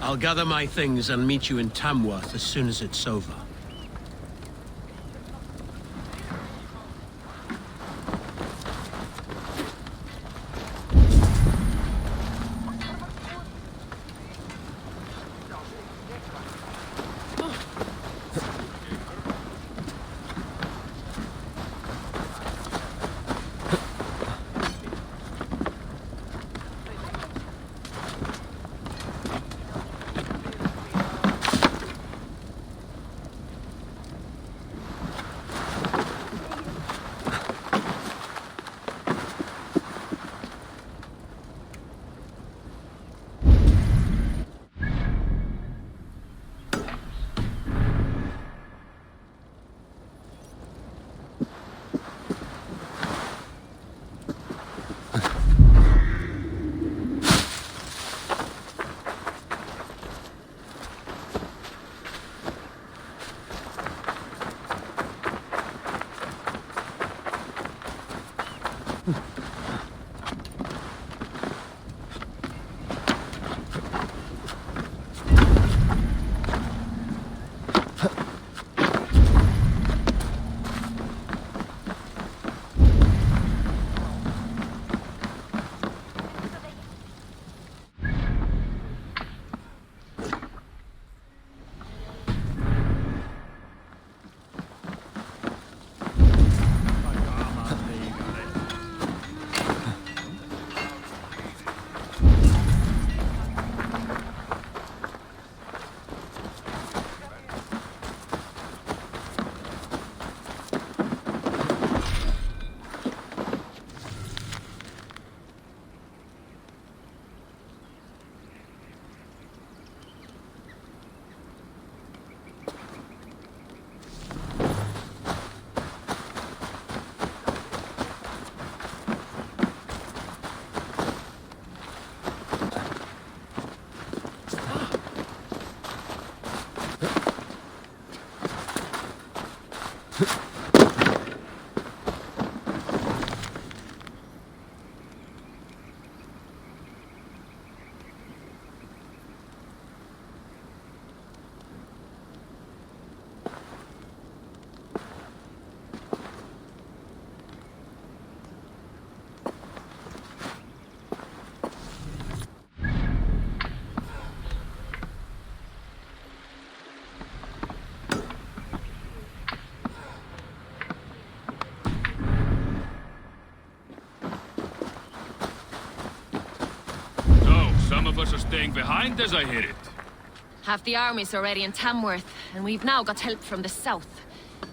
I'll gather my things and meet you in Tamworth as soon as it's over. Some of us are staying behind, as I hear it. Half the army's already in Tamworth, and we've now got help from the south.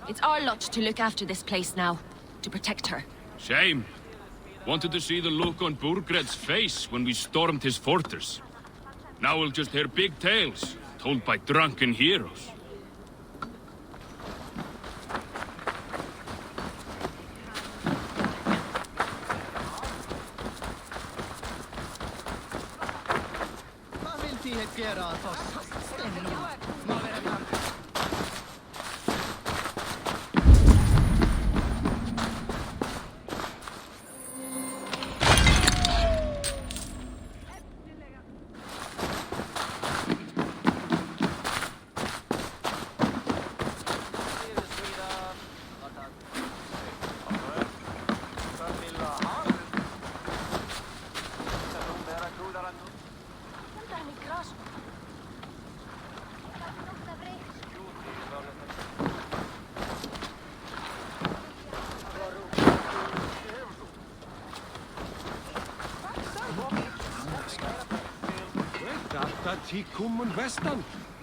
It's our lot to look after this place now, to protect her. Shame. Wanted to see the look on Burgred's face when we stormed his fortress. Now we'll just hear big tales, told by drunken heroes.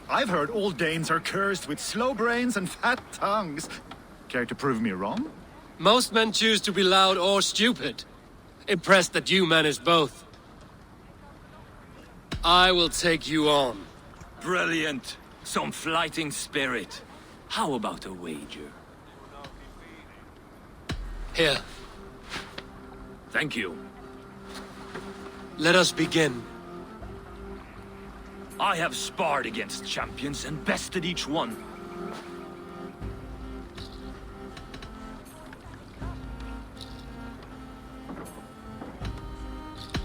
I've heard all Danes are cursed with slow brains and fat tongues. Care to prove me wrong? Most men choose to be loud or stupid. Impressed that you manage both. I will take you on. Brilliant. Some fighting spirit. How about a wager? Here, Thank you. let us begin. I have sparred against champions and bested each one.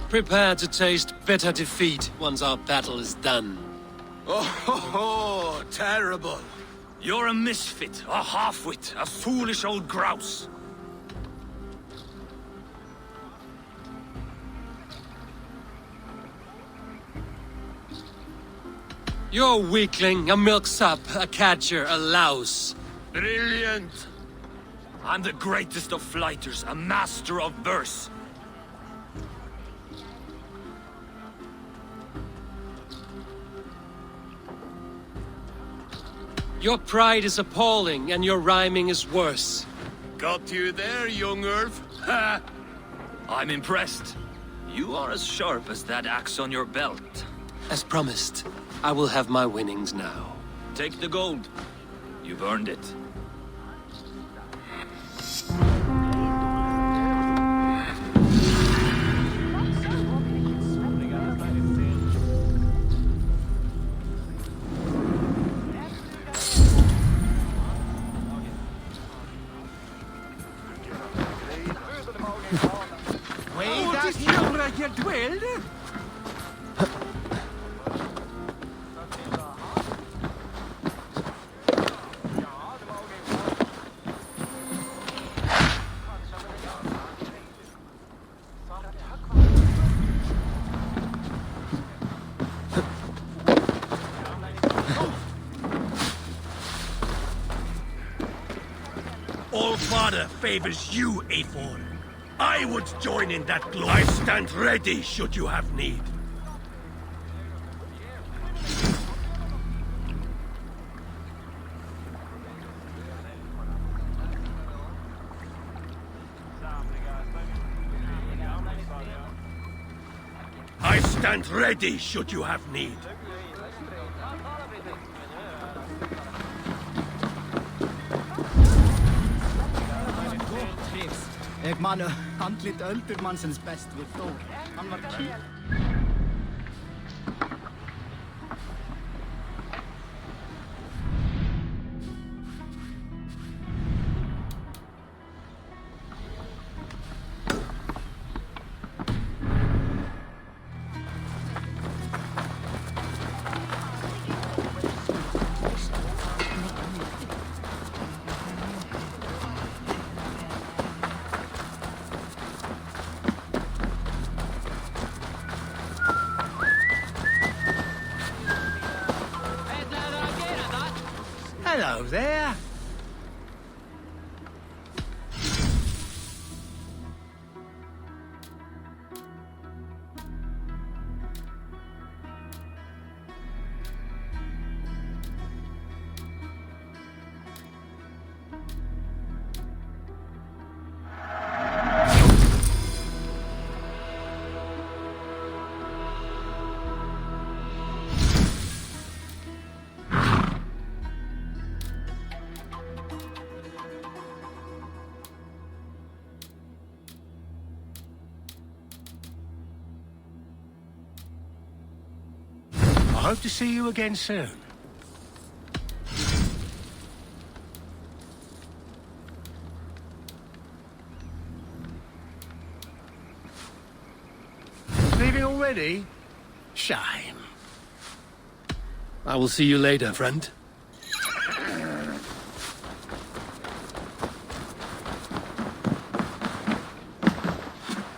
Prepare to taste bitter defeat once our battle is done. Oh, terrible. You're a misfit, a half-wit, a foolish old grouse. You're a weakling, a milksop, a catcher, a louse. Brilliant. I'm the greatest of flighters, a master of verse. Your pride is appalling, and your rhyming is worse. Got you there, young Earth. Ha! I'm impressed. You are as sharp as that axe on your belt. As promised, I will have my winnings now. Take the gold. You've earned it. All Father favors you, Aethor. I would join in that glory. I stand ready should you have need. I stand ready should you have need. Jeg mener, han litt øltermannsens best vil stå. Han var kjip. Hello there. I hope to see you again soon. Leaving already? Shame. I will see you later, friend.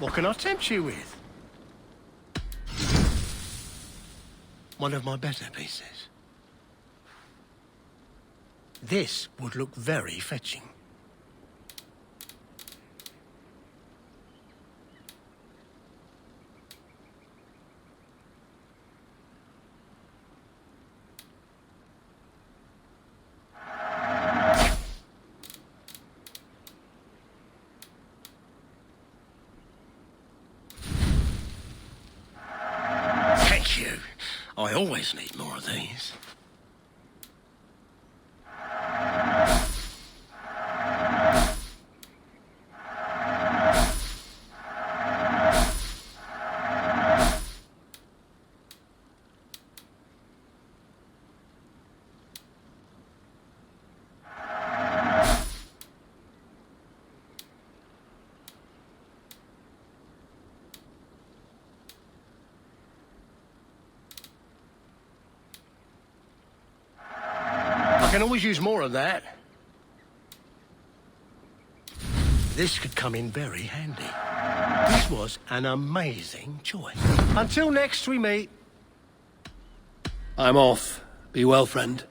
What can I tempt you with? One of my better pieces. This would look very fetching. Thank you. I always need more of these. can always use more of that. This could come in very handy. This was an amazing choice. Until next we meet. I'm off. Be well, friend.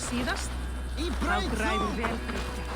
síðast. Þá græður vel fyrir þetta.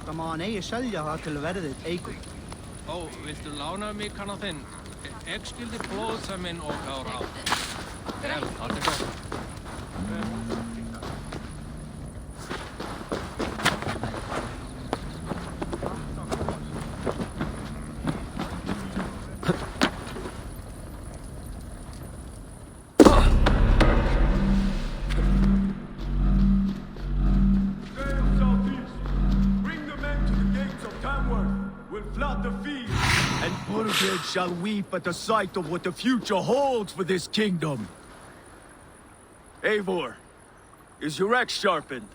Það má hann eigi selja það til verðið eigur. Ó, viltu lána mig kannan þinn? Ég skildi blóðsaminn og kára á. Vel, það gott. Shall weep at the sight of what the future holds for this kingdom. Eivor, is your axe sharpened?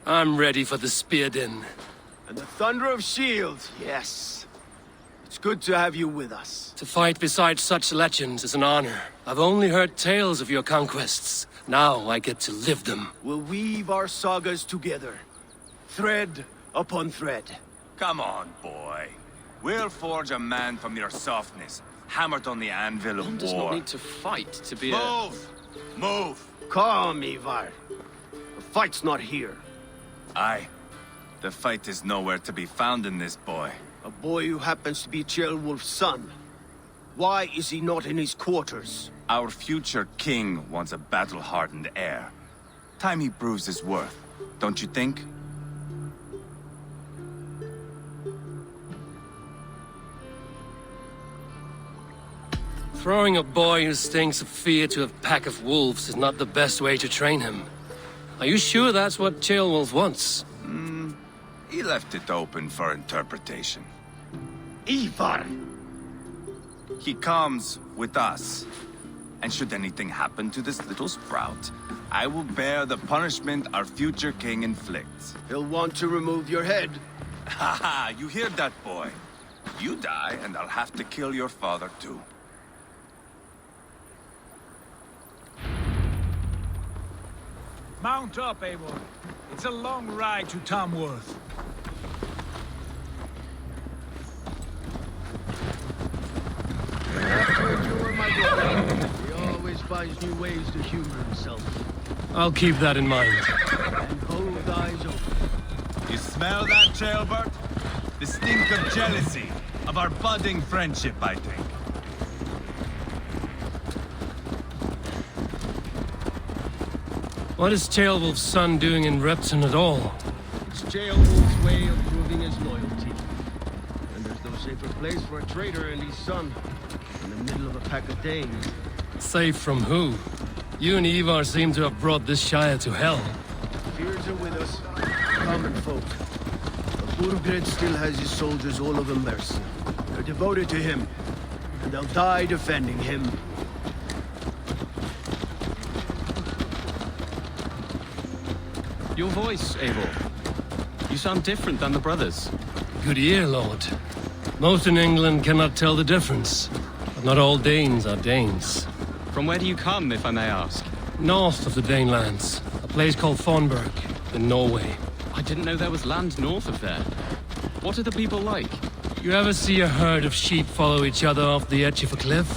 I'm ready for the spear din. And the thunder of shields, yes. It's good to have you with us. To fight beside such legends is an honor. I've only heard tales of your conquests. Now I get to live them. We'll weave our sagas together, thread upon thread. Come on, boy. We'll forge a man from your softness, hammered on the anvil of war. One does not need to fight to be Move! Move! Calm, Ivar. The fight's not here. Aye. The fight is nowhere to be found in this boy. A boy who happens to be Ceolwulf's son. Why is he not in his quarters? Our future king wants a battle-hardened heir. Time he proves his worth, don't you think? Throwing a boy who stinks of fear to a pack of wolves is not the best way to train him. Are you sure that's what Ceolwulf wants? He left it open for interpretation. Ivar! He comes with us. And should anything happen to this little sprout, I will bear the punishment our future king inflicts. He'll want to remove your head. Haha, you hear that, boy? You die, and I'll have to kill your father, too. Mount up, Eivor. It's a long ride to Tamworth. devise new ways to humor himself. I'll keep that in mind. And hold eyes open. You smell that, Jailbird? The stink of jealousy, of our budding friendship, I think. What is Ceolwulf's son doing in Repton at all? It's Ceolwulf's way of proving his loyalty. And there's no safer place for a traitor and his son in the middle of a pack of Danes. Safe from who? You and Ivar seem to have brought this Shire to hell. Fears are with us, common folk. But Burgred still has his soldiers all over mercy. They're devoted to him, and they'll die defending him. Your voice, Eivor. You sound different than the brothers. Good ear, Lord. Most in England cannot tell the difference. But not all Danes are Danes. From where do you come, if I may ask? North of the Danelands. A place called Thornburg, in Norway. I didn't know there was land north of there. What are the people like? You ever see a herd of sheep follow each other off the edge of a cliff?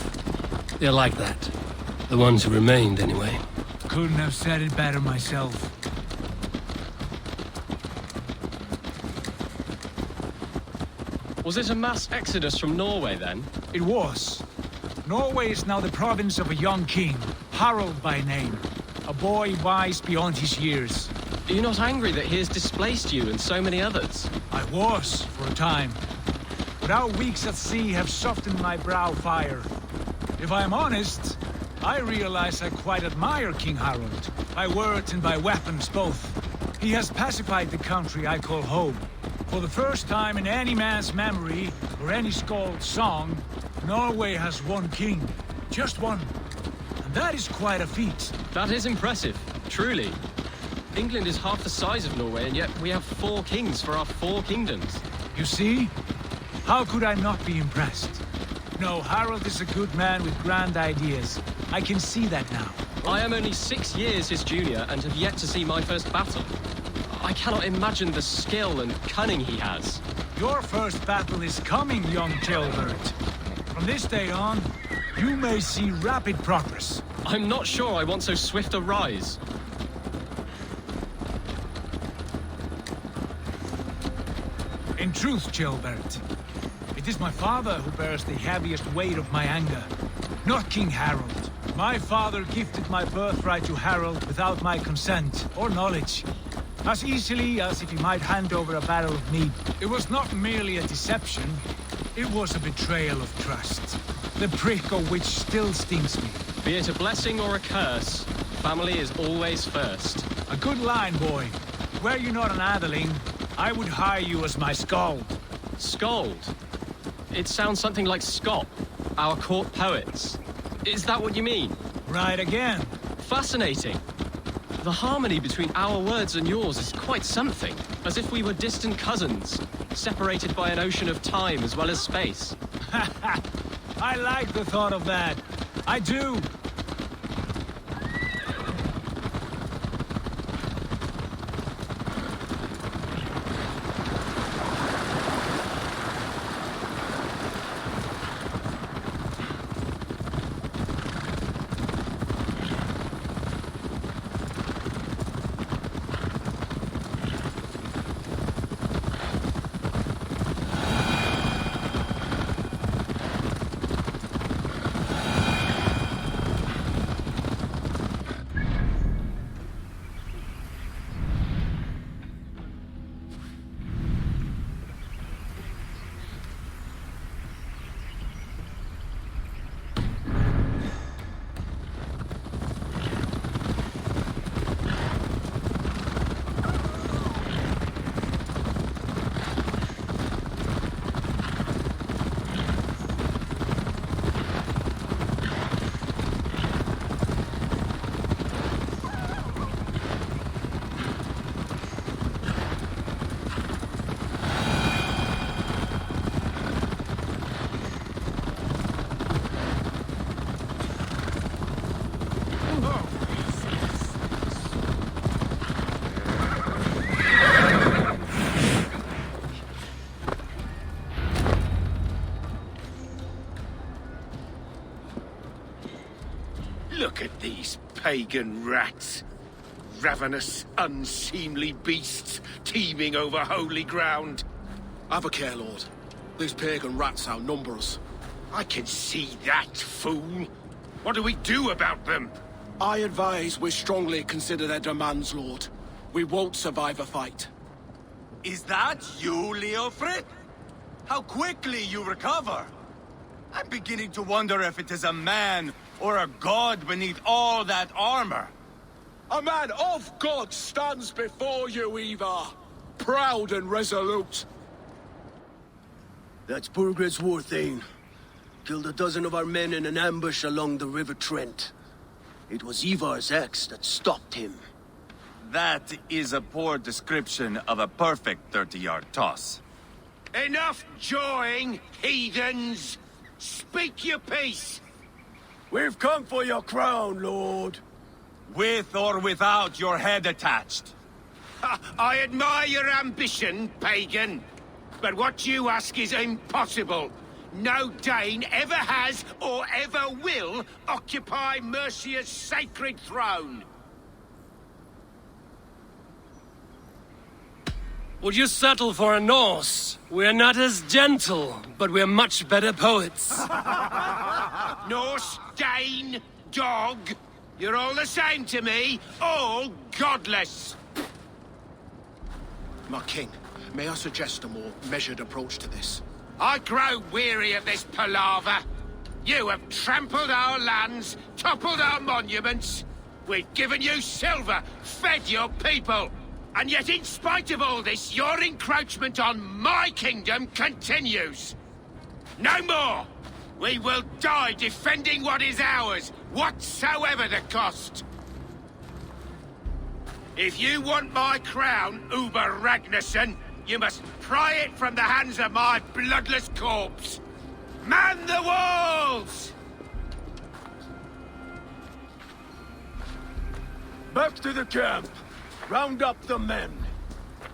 They're like that. The ones who remained, anyway. Couldn't have said it better myself. Was it a mass exodus from Norway, then? It was. Norway is now the province of a young king, Harald by name. A boy wise beyond his years. Are you not angry that he has displaced you and so many others? I was, for a time. But our weeks at sea have softened my brow fire. If I am honest, I realize I quite admire King Harald. By words and by weapons, both. He has pacified the country I call home. For the first time in any man's memory, or any skald's song, Norway has one king. Just one. And that is quite a feat. That is impressive, truly. England is half the size of Norway, and yet we have 4 kings for our 4 kingdoms. You see? How could I not be impressed? No, Harald is a good man with grand ideas. I can see that now. I am only 6 years his junior and have yet to see my first battle. I cannot imagine the skill and cunning he has. Your first battle is coming, young Jailbird. From this day on, you may see rapid progress. I'm not sure I want so swift a rise. In truth, Jailbird, it is my father who bears the heaviest weight of my anger, not King Harald. My father gifted my birthright to Harald without my consent or knowledge. As easily as if he might hand over a barrel of meat. It was not merely a deception, it was a betrayal of trust. The prick of which still stings me. Be it a blessing or a curse, family is always first. A good line, boy. Were you not an adeling, I would hire you as my skald. Skald? It sounds something like Scott, our court poets. Is that what you mean? Right again. Fascinating. The harmony between our words and yours is quite something. As if we were distant cousins, separated by an ocean of time as well as space. I like the thought of that. I do. Look at these pagan rats. Ravenous, unseemly beasts teeming over holy ground. Have a care, Lord. These pagan rats outnumber us. I can see that, fool. What do we do about them? I advise we strongly consider their demands, Lord. We won't survive a fight. Is that you, Leofrid? How quickly you recover! I'm beginning to wonder if it is a man or a god beneath all that armor. A man of God stands before you, Ivar. Proud and resolute. That's Burgred's war thane. Killed a dozen of our men in an ambush along the River Trent. It was Ivar's axe that stopped him. That is a poor description of a perfect 30-yard toss. Enough jawing, heathens! Speak your piece! We've come for your crown, Lord. With or without your head attached. I admire your ambition, pagan. But what you ask is impossible. No Dane ever has or ever will occupy Mercia's sacred throne. Would you settle for a Norse? We're not as gentle, but we're much better poets. Norse, Dane, dog. You're all the same to me. All godless. My king, may I suggest a more measured approach to this? I grow weary of this palaver. You have trampled our lands, toppled our monuments. We've given you silver, fed your people. And yet, in spite of all this, your encroachment on my kingdom continues. No more! We will die defending what is ours, whatsoever the cost. If you want my crown, Uber Ragnarsson, you must pry it from the hands of my bloodless corpse. Man the walls! Back to the camp. Round up the men.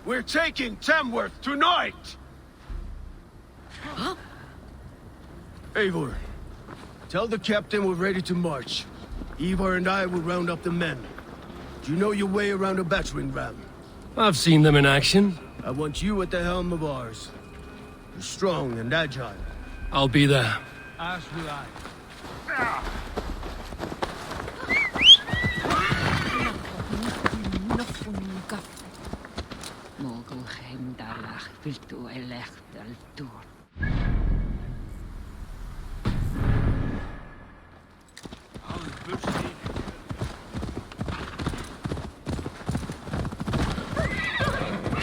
We're taking Tamworth tonight! Huh? Eivor, tell the captain we're ready to march. Ivar and I will round up the men. Do you know your way around a battering ram? I've seen them in action. I want you at the helm of ours. You're strong and agile. I'll be there. As will I.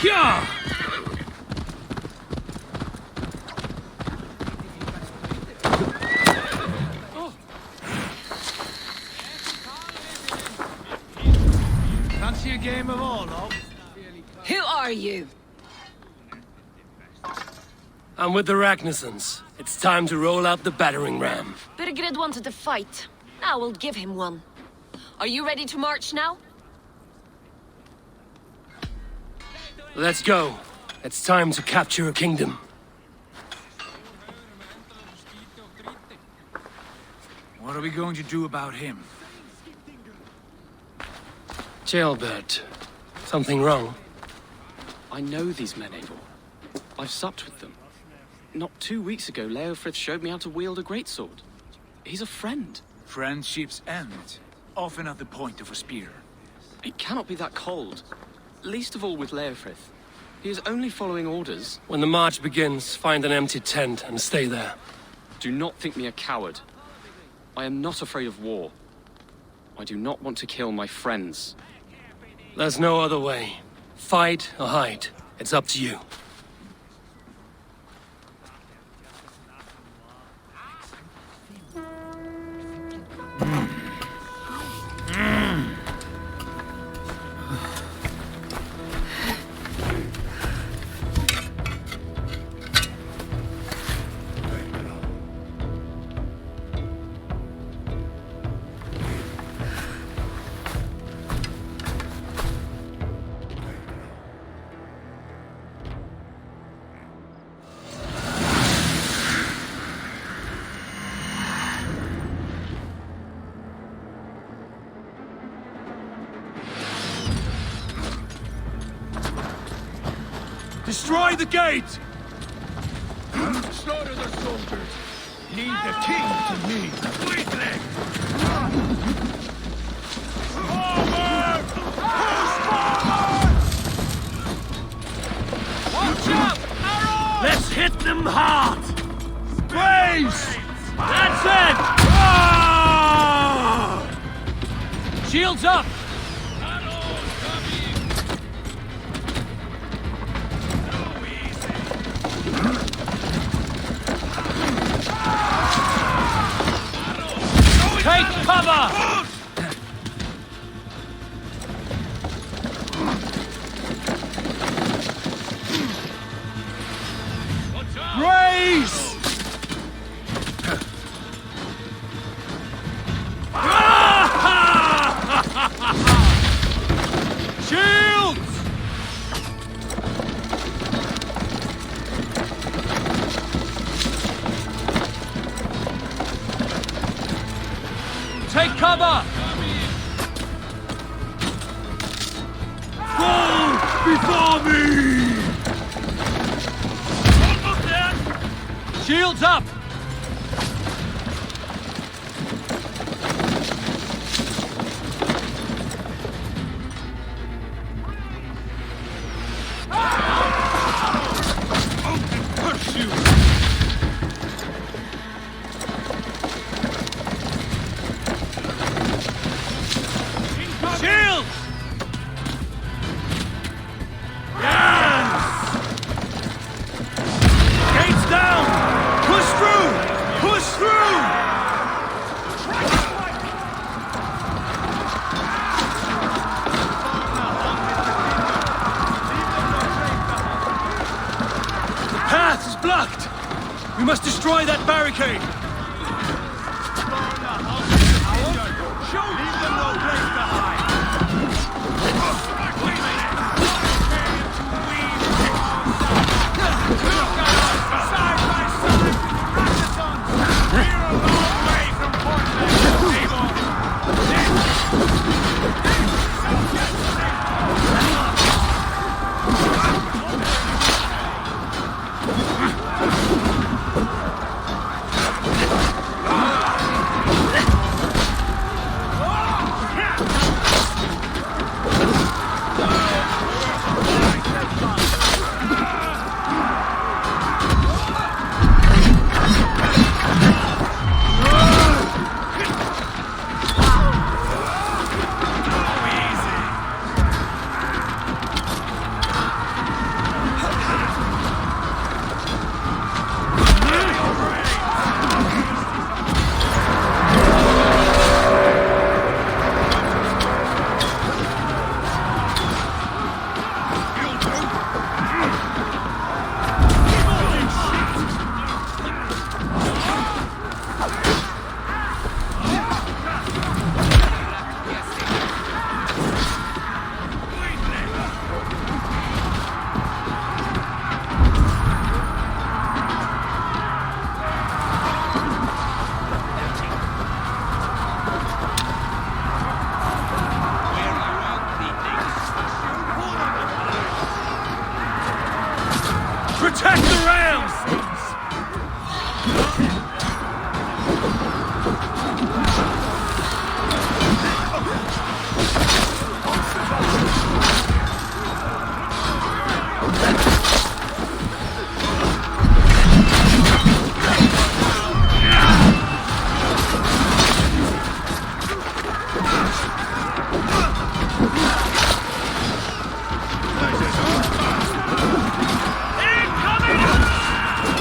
Yeah! Fancy a game of all, no? Who are you? I'm with the Ragnarssons. It's time to roll out the battering ram. Birgred wanted to fight. Now we'll give him one. Are you ready to march now? Let's go. It's time to capture a kingdom. What are we going to do about him? Jailbird. Something wrong? I know these men, Eivor. I've supped with them. Not 2 weeks ago, Leofrith showed me how to wield a greatsword. He's a friend. Friendships end, often at the point of a spear. It cannot be that cold. Least of all with Leofrith. He is only following orders. When the march begins, find an empty tent and stay there. Do not think me a coward. I am not afraid of war. I do not want to kill my friends. There's no other way. Fight or hide. It's up to you. Destroy the gate! Slaughter the soldiers! Lead the king to me! Quickly! Forward! Push forward! Watch out! Arrows! Let's hit them hard! Brace! That's it! Ah! Shields up! Take cover! Brace! Shields! Take cover! Fall before me! Almost there! Shields up! Shields! Yes! Gates down! Push through! Push through! The path is blocked! We must destroy that barricade! Leave them no place behind! Side by side! Practice We're a long way from Protect the rams! Incoming!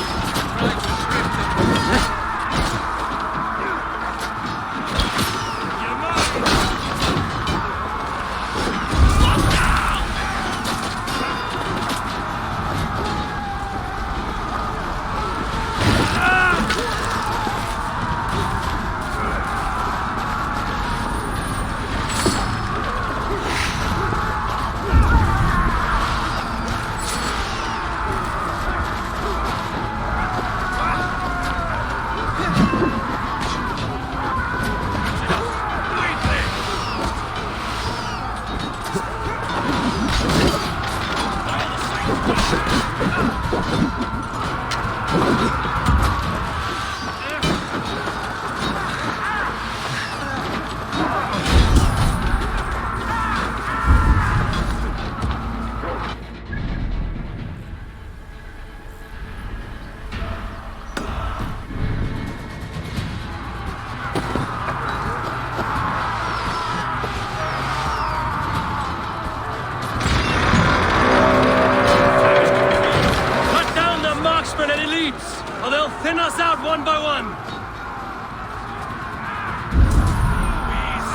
marksmen and elites, or they'll thin us out one by one.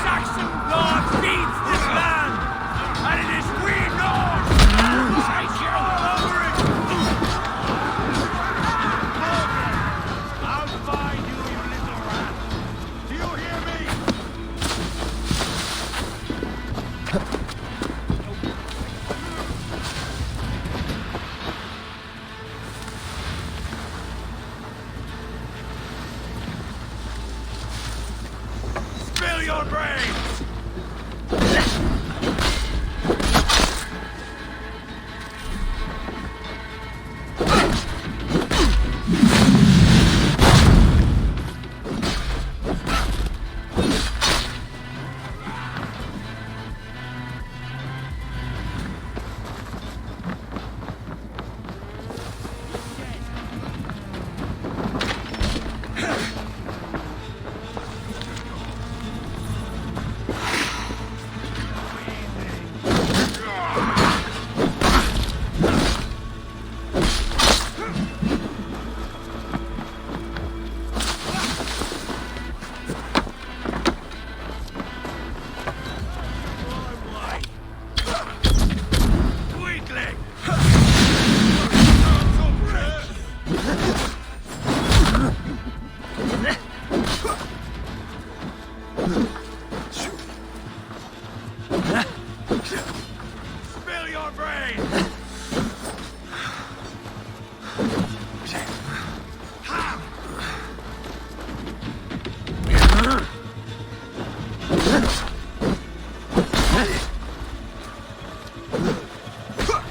Saxon blood feeds this land, and it is we North! Take it all over it! I'll find you, you little rat! Do you hear me? Spill your brains! Spill your brains!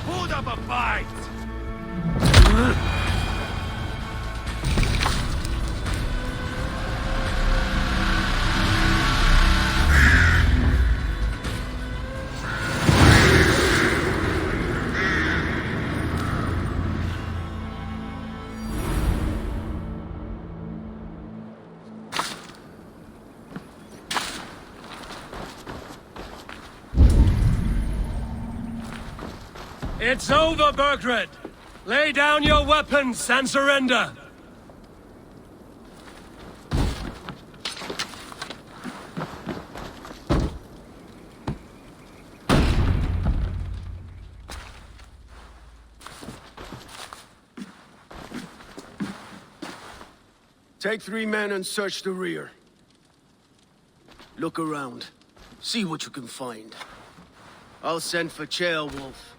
Hold up a fight! It's over, Burgred! Lay down your weapons and surrender! Take 3 men and search the rear. Look around. See what you can find. I'll send for Ceolwulf.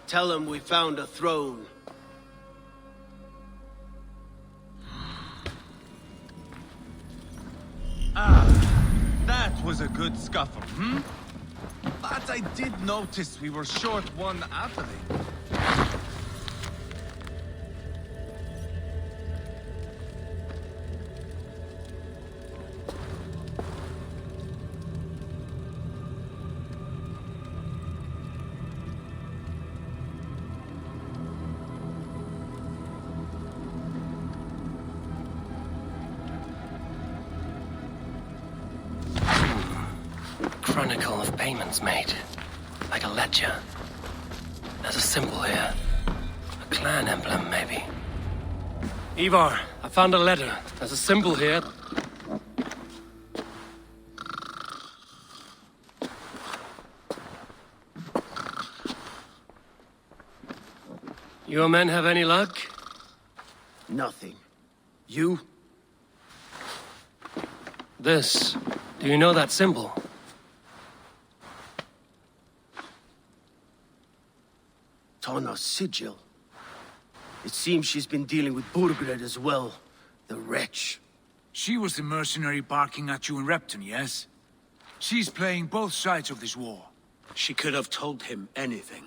Tell him we found a throne. That was a good scuffle, hmm? But I did notice we were short one athlete. Chronicle of payments made. Like a ledger. There's a symbol here. A clan emblem, maybe. Ivar, I found a letter. There's a symbol here. Your men have any luck? Nothing. You? This. Do you know that symbol? Tana's sigil. It seems she's been dealing with Burgred as well. The wretch. She was the mercenary barking at you in Repton, yes? She's playing both sides of this war. She could have told him anything.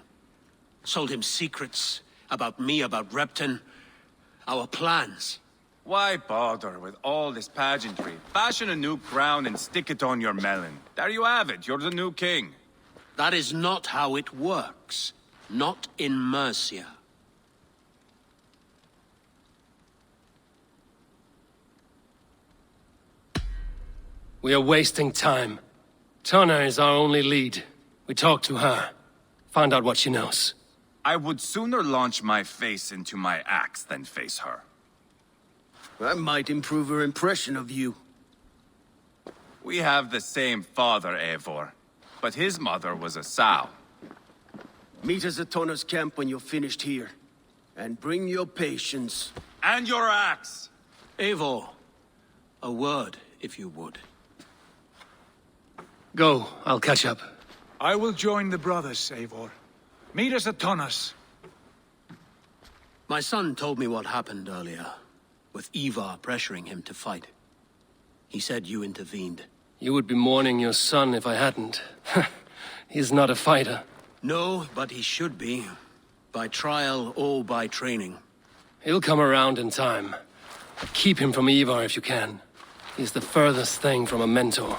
Sold him secrets about me, about Repton, our plans. Why bother with all this pageantry? Fashion a new crown and stick it on your melon. There you have it, you're the new king. That is not how it works. Not in Mercia. We are wasting time. Tana is our only lead. We talk to her. Find out what she knows. I would sooner launch my face into my axe than face her. That might improve her impression of you. We have the same father, Eivor, but his mother was a sow. Meet us at Tona's camp when you're finished here. And bring your patience. And your axe! Eivor, a word, if you would. Go, I'll catch up. I will join the brothers, Eivor. Meet us at Tona's. My son told me what happened earlier, with Ivar pressuring him to fight. He said you intervened. You would be mourning your son if I hadn't. He's not a fighter. No, but he should be. By trial or by training. He'll come around in time. Keep him from Ivar if you can. He's the furthest thing from a mentor.